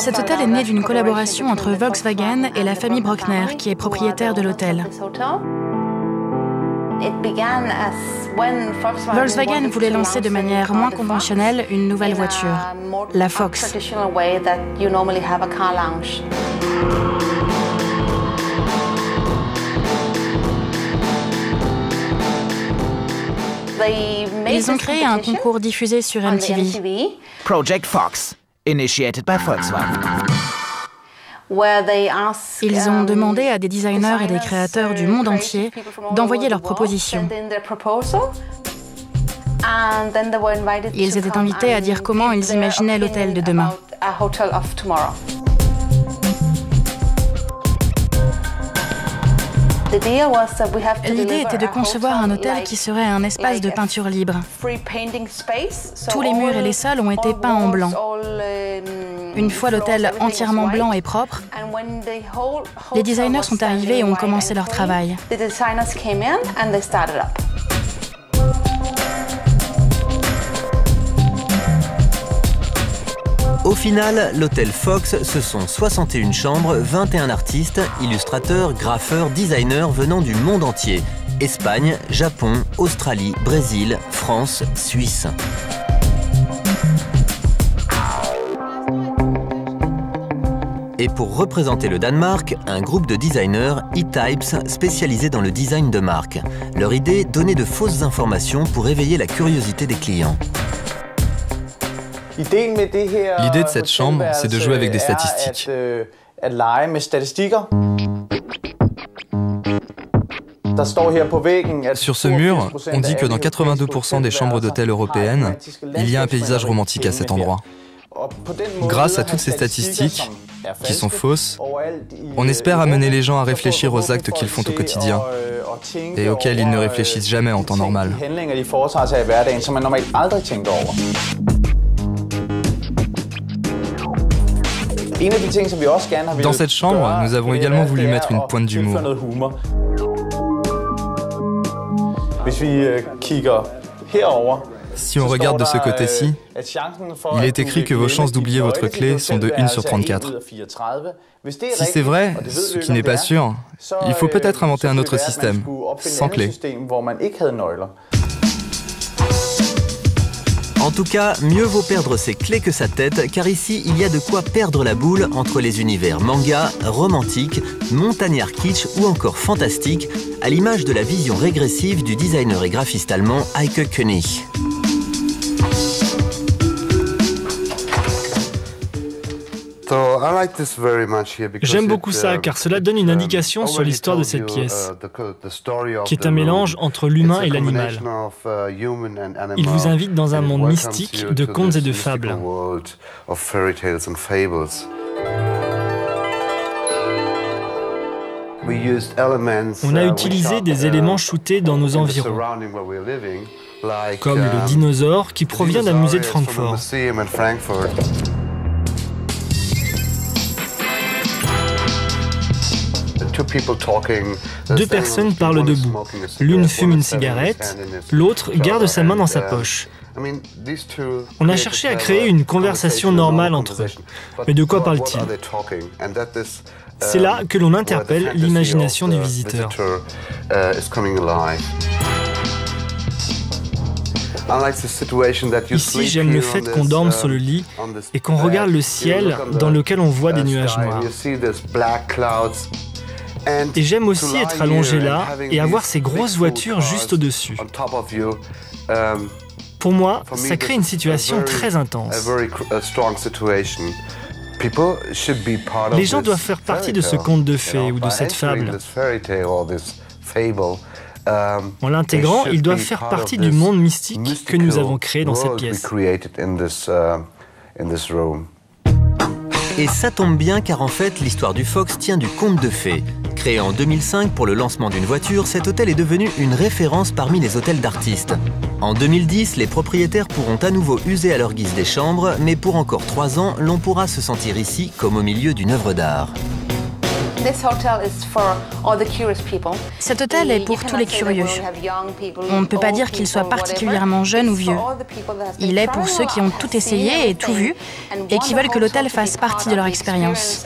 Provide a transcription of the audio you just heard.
Cet hôtel est né d'une collaboration entre Volkswagen et la famille Bruckner, qui est propriétaire de l'hôtel. Volkswagen voulait lancer de manière moins conventionnelle une nouvelle voiture, la Fox. Ils ont créé un concours diffusé sur MTV. Project Fox, initiated by Volkswagen. Ils ont demandé à des designers et des créateurs du monde entier d'envoyer leurs propositions. Ils étaient invités à dire comment ils imaginaient l'hôtel de demain. L'idée était de concevoir un hôtel qui serait un espace de peinture libre. Tous les murs et les sols ont été peints en blanc. Une fois l'hôtel entièrement blanc et propre, les designers sont arrivés et ont commencé leur travail. Au final, l'hôtel Fox, ce sont 61 chambres, 21 artistes, illustrateurs, graffeurs, designers venant du monde entier. Espagne, Japon, Australie, Brésil, France, Suisse. Et pour représenter le Danemark, un groupe de designers, E-Types, spécialisé dans le design de marque. Leur idée, donner de fausses informations pour éveiller la curiosité des clients. L'idée de cette chambre, c'est de jouer avec des statistiques. Sur ce mur, on dit que dans 82% des chambres d'hôtel européennes, il y a un paysage romantique à cet endroit. Grâce à toutes ces statistiques, qui sont fausses, on espère amener les gens à réfléchir aux actes qu'ils font au quotidien et auxquels ils ne réfléchissent jamais en temps normal. Dans cette chambre, nous avons également voulu mettre une pointe d'humour. Si on regarde de ce côté-ci, il est écrit que vos chances d'oublier votre clé sont de 1 sur 34. Si c'est vrai, ce qui n'est pas sûr, il faut peut-être inventer un autre système, sans clé. En tout cas, mieux vaut perdre ses clés que sa tête, car ici, il y a de quoi perdre la boule entre les univers manga, romantique, montagnard kitsch ou encore fantastique, à l'image de la vision régressive du designer et graphiste allemand Heike König. J'aime beaucoup ça, car cela donne une indication sur l'histoire de cette pièce, qui est un mélange entre l'humain et l'animal. Il vous invite dans un monde mystique de contes et de fables. On a utilisé des éléments shootés dans nos environs, comme le dinosaure qui provient d'un musée de Francfort. Deux personnes parlent debout. L'une fume une cigarette, l'autre garde sa main dans sa poche. On a cherché à créer une conversation normale entre eux. Mais de quoi parlent-ils? C'est là que l'on interpelle l'imagination du visiteur. Ici, j'aime le fait qu'on dorme sur le lit et qu'on regarde le ciel dans lequel on voit des nuages noirs. Et j'aime aussi être allongé là et avoir ces grosses voitures juste au-dessus. Pour moi, ça crée une situation très intense. Les gens doivent faire partie de ce conte de fées ou de cette fable. En l'intégrant, ils doivent faire partie du monde mystique que nous avons créé dans cette pièce. Et ça tombe bien car en fait, l'histoire du Fox tient du conte de fées. Créé en 2005 pour le lancement d'une voiture, cet hôtel est devenu une référence parmi les hôtels d'artistes. En 2010, les propriétaires pourront à nouveau user à leur guise des chambres, mais pour encore 3 ans, l'on pourra se sentir ici comme au milieu d'une œuvre d'art. Cet hôtel est pour tous les curieux. On ne peut pas dire qu'il soit particulièrement jeune ou vieux. Il est pour ceux qui ont tout essayé et tout vu et qui veulent que l'hôtel fasse partie de leur expérience.